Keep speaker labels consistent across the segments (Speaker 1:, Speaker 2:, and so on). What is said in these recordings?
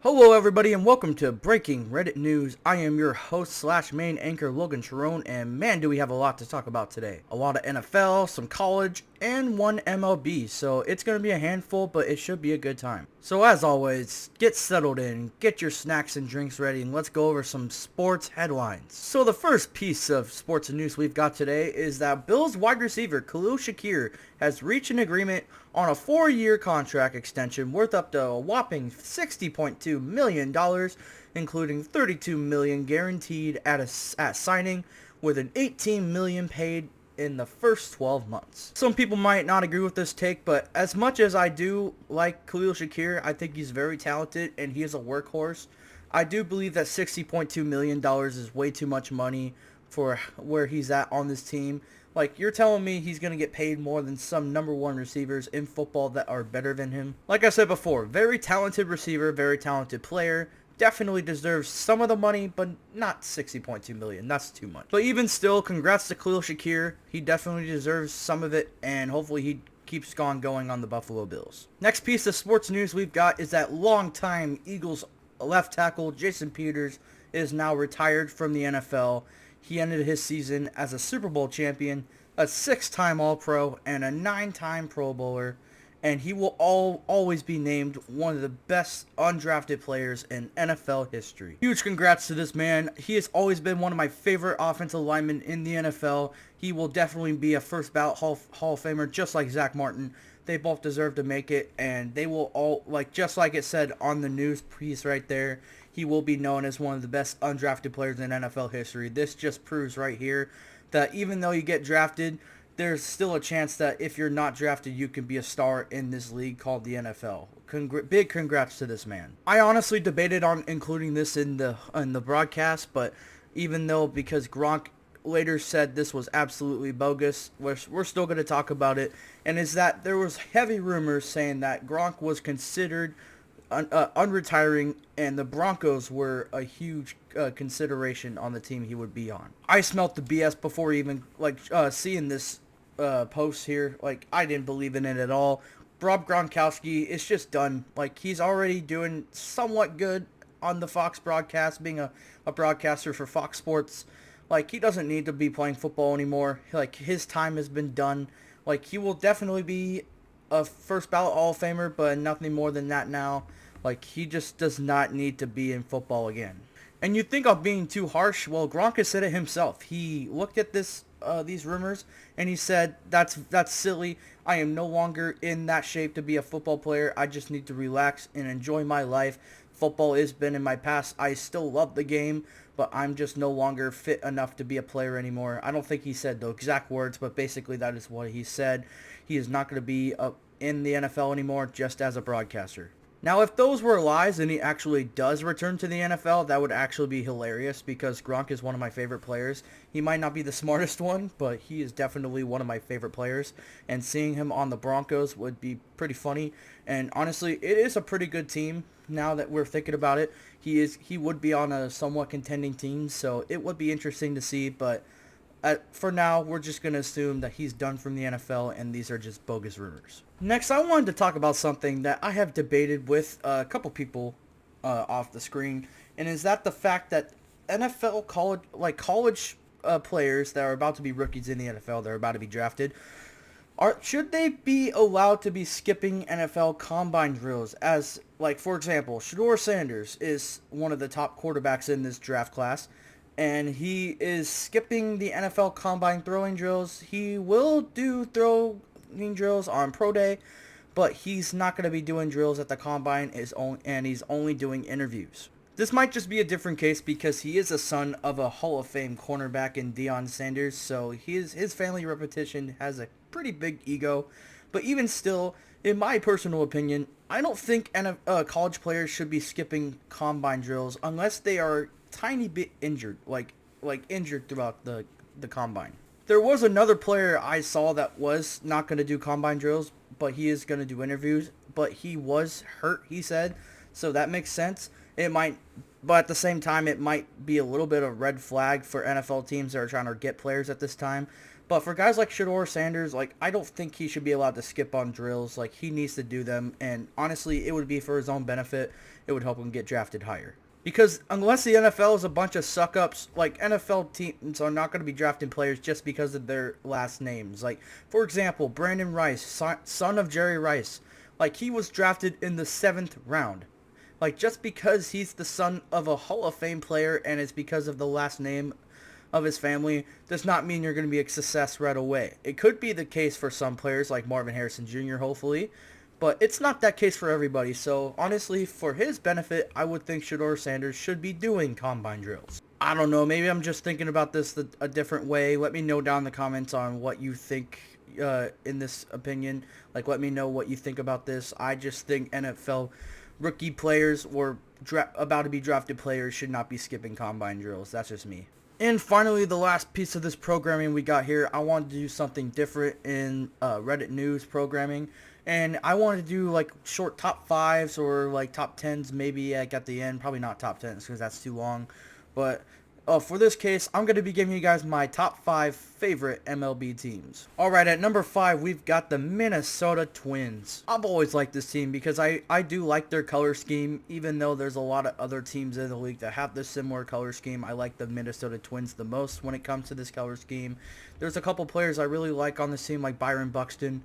Speaker 1: Hello everybody and welcome to Breaking Reddit News. I am your host slash main anchor Logan Sharon, and man do we have a lot to talk about today. A lot of NFL, some college, and one MLB, so it's going to be a handful, but it should be a good time. So as always, get settled in, get your snacks and drinks ready, and let's go over some sports headlines. So the first piece of sports news we've got today is that Bills wide receiver Khalil Shakir has reached an agreement on a 4-year contract extension worth up to a whopping $60.2 million, including $32 million guaranteed at signing, with an $18 million paid in the first 12 months. Some people might not agree with this take, but as much as I do like Khalil Shakir, I think he's very talented and he is a workhorse. I do believe that $60.2 million is way too much money for where he's at on this team. Like, you're telling me he's going to get paid more than some number one receivers in football that are better than him? Like I said before, very talented receiver, very talented player. Definitely deserves some of the money, but not $60.2 million. That's too much. But even still, congrats to Khalil Shakir. He definitely deserves some of it, and hopefully he keeps going on the Buffalo Bills. Next piece of sports news we've got is that longtime Eagles left tackle Jason Peters is now retired from the NFL. He ended his season as a Super Bowl champion, a 6-time All-Pro, and a 9-time Pro Bowler, and he will always be named one of the best undrafted players in NFL history. Huge congrats to this man. He has always been one of my favorite offensive linemen in the NFL. He will definitely be a first ballot Hall of Famer, just like Zach Martin. They both deserve to make it, and they will all, just like it said on the news piece right there, he will be known as one of the best undrafted players in NFL history. This just proves right here that even though you get drafted, there's still a chance that if you're not drafted, you can be a star in this league called the NFL. Big congrats to this man. I honestly debated on including this in the broadcast, but even though, because Gronk later said this was absolutely bogus, we're still going to talk about it, and is that there was heavy rumors saying that Gronk was considered unretiring, and the Broncos were a huge consideration on the team he would be on. I smelt the BS before even seeing this post here. I didn't believe in it at all. Rob Gronkowski is just done. He's already doing somewhat good on the Fox broadcast, being a broadcaster for Fox Sports. He doesn't need to be playing football anymore. His time has been done. He will definitely be a first ballot Hall of Famer, but nothing more than that now. He just does not need to be in football again. And you think I'm being too harsh? Well, Gronk has said it himself. He looked at these rumors and he said, that's silly. I am no longer in that shape to be a football player. I just need to relax and enjoy my life. Football has been in my past. I still love the game, but I'm just no longer fit enough to be a player anymore. I don't think he said the exact words, but basically that is what he said. He is not going to be in the NFL anymore, just as a broadcaster. Now, if those were lies and he actually does return to the NFL, that would actually be hilarious, because Gronk is one of my favorite players. He might not be the smartest one, but he is definitely one of my favorite players, and seeing him on the Broncos would be pretty funny. And honestly, it is a pretty good team now that we're thinking about it. He would be on a somewhat contending team, so it would be interesting to see, but for now, we're just going to assume that he's done from the NFL, and these are just bogus rumors. Next, I wanted to talk about something that I have debated with a couple people off the screen, and is that the fact that NFL college players that are about to be rookies in the NFL, they're about to be drafted, should they be allowed to be skipping NFL combine drills? As, for example, Shedeur Sanders is one of the top quarterbacks in this draft class, and he is skipping the NFL combine throwing drills. He will do throwing drills on pro day, but he's not going to be doing drills at the combine, and he's only doing interviews. This might just be a different case because he is a son of a Hall of Fame cornerback in Deion Sanders, so his family reputation has a pretty big ego. But even still, in my personal opinion, I don't think college players should be skipping combine drills unless they are tiny bit injured, injured throughout the combine. There was another player I saw that was not going to do combine drills, but he is going to do interviews, but he was hurt, he said, so that makes sense. But at the same time, it might be a little bit of red flag for NFL teams that are trying to get players at this time. But for guys like Shedeur Sanders, like, I don't think he should be allowed to skip on drills. Like, he needs to do them, and honestly, it would be for his own benefit. It would help him get drafted higher. Because unless the NFL is a bunch of suck-ups, like, NFL teams are not going to be drafting players just because of their last names. Like, for example, Brandon Rice, son of Jerry Rice. Like, he was drafted in the 7th round. Like, just because he's the son of a Hall of Fame player and it's because of the last name of his family does not mean you're going to be a success right away. It could be the case for some players like Marvin Harrison Jr., hopefully, but it's not that case for everybody. So honestly, for his benefit, I would think Shedeur Sanders should be doing combine drills. I don't know, maybe I'm just thinking about this a different way. Let me know down in the comments on what you think in this opinion. Like, let me know what you think about this. I just think NFL rookie players or about to be drafted players should not be skipping combine drills. That's just me. And finally, the last piece of this programming we got here, I wanted to do something different in Reddit news programming. And I wanted to do like short top 5s or like top 10s maybe like at the end. Probably not top 10s because that's too long. But for this case, I'm going to be giving you guys my top 5 favorite MLB teams. Alright, at number 5, we've got the Minnesota Twins. I've always liked this team because I do like their color scheme, even though there's a lot of other teams in the league that have this similar color scheme. I like the Minnesota Twins the most when it comes to this color scheme. There's a couple players I really like on this team, like Byron Buxton.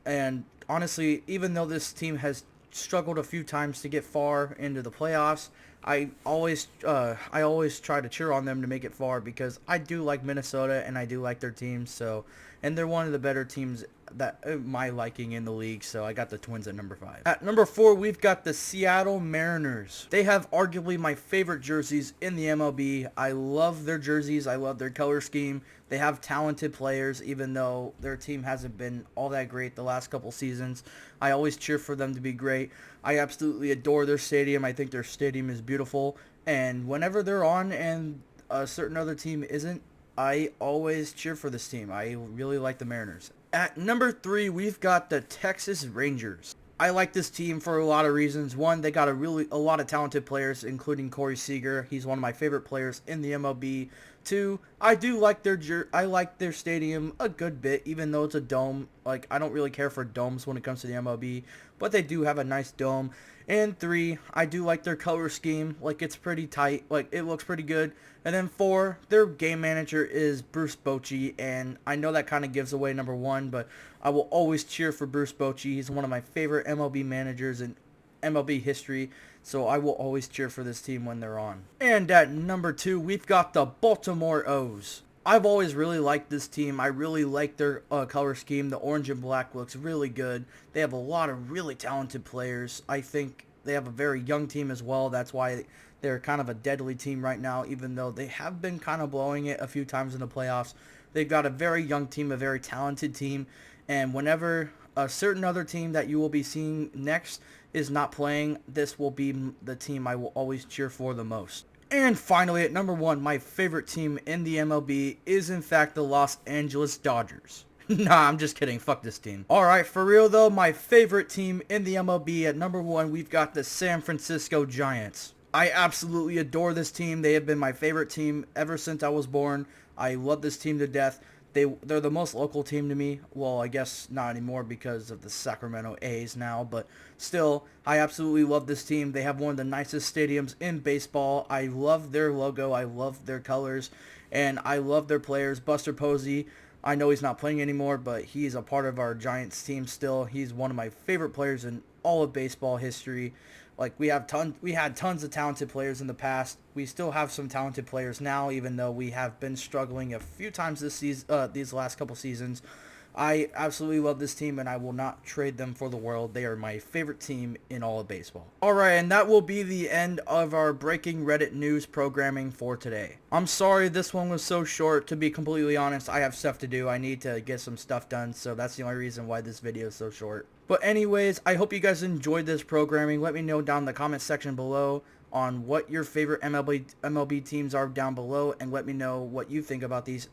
Speaker 1: And honestly, even though this team has struggled a few times to get far into the playoffs, I always try to cheer on them to make it far because I do like Minnesota and I do like their team. So, and they're one of the better teams that my liking in the league. So I got the Twins at number 5. At number 4, we've got the Seattle Mariners. They have arguably my favorite jerseys in the MLB. I love their jerseys. I love their color scheme. They have talented players, even though their team hasn't been all that great the last couple seasons. I always cheer for them to be great. I absolutely adore their stadium. I think their stadium is beautiful. And whenever they're on and a certain other team isn't, I always cheer for this team. I really like the Mariners. At number 3, we've got the Texas Rangers. I like this team for a lot of reasons. One, they got a lot of talented players, including Corey Seager. He's one of my favorite players in the MLB. 2, I do like their stadium a good bit, even though it's a dome. Like, I don't really care for domes when it comes to the MLB, but they do have a nice dome. And 3, I do like their color scheme. Like, it's pretty tight. Like, it looks pretty good. And then 4, their game manager is Bruce Bochy, and I know that kind of gives away number 1, but I will always cheer for Bruce Bochy. He's one of my favorite MLB managers in MLB history, so I will always cheer for this team when they're on. And at number 2, we've got the Baltimore O's. I've always really liked this team. I really like their color scheme. The orange and black looks really good. They have a lot of really talented players. I think they have a very young team as well. That's why they're kind of a deadly team right now, even though they have been kind of blowing it a few times in the playoffs. They've got a very young team, a very talented team, and whenever a certain other team that you will be seeing next is not playing, this will be the team I will always cheer for the most. And finally, at number 1, my favorite team in the MLB is in fact the Los Angeles Dodgers. Nah, I'm just kidding. Fuck this team. Alright, for real though, my favorite team in the MLB at number 1, we've got the San Francisco Giants. I absolutely adore this team. They have been my favorite team ever since I was born. I love this team to death. They're the most local team to me. Well, I guess not anymore because of the Sacramento A's now, but still, I absolutely love this team. They have one of the nicest stadiums in baseball. I love their logo. I love their colors, and I love their players. Buster Posey, I know he's not playing anymore, but he's a part of our Giants team still. He's one of my favorite players in all of baseball history. Like, we had tons of talented players in the past. We still have some talented players now, even though we have been struggling a few times this season, these last couple seasons. I absolutely love this team, and I will not trade them for the world. They are my favorite team in all of baseball. Alright, and that will be the end of our breaking Reddit news programming for today. I'm sorry this one was so short. To be completely honest, I have stuff to do. I need to get some stuff done, so that's the only reason why this video is so short. But anyways, I hope you guys enjoyed this programming. Let me know down in the comment section below on what your favorite MLB teams are down below, and let me know what you think about these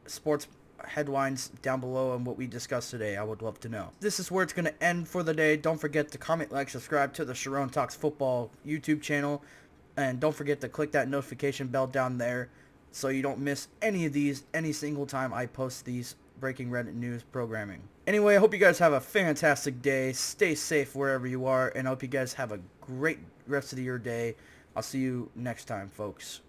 Speaker 1: sports headlines down below and what we discussed today. I would love to know. This is where it's going to end for the day. Don't forget to comment, like, subscribe to the Sharon Talks Football YouTube channel, and don't forget to click that notification bell down there so you don't miss any of these any single time I post these breaking Reddit news programming. Anyway, I hope you guys have a fantastic day. Stay safe wherever you are, and I hope you guys have a great rest of your day. I'll see you next time, folks.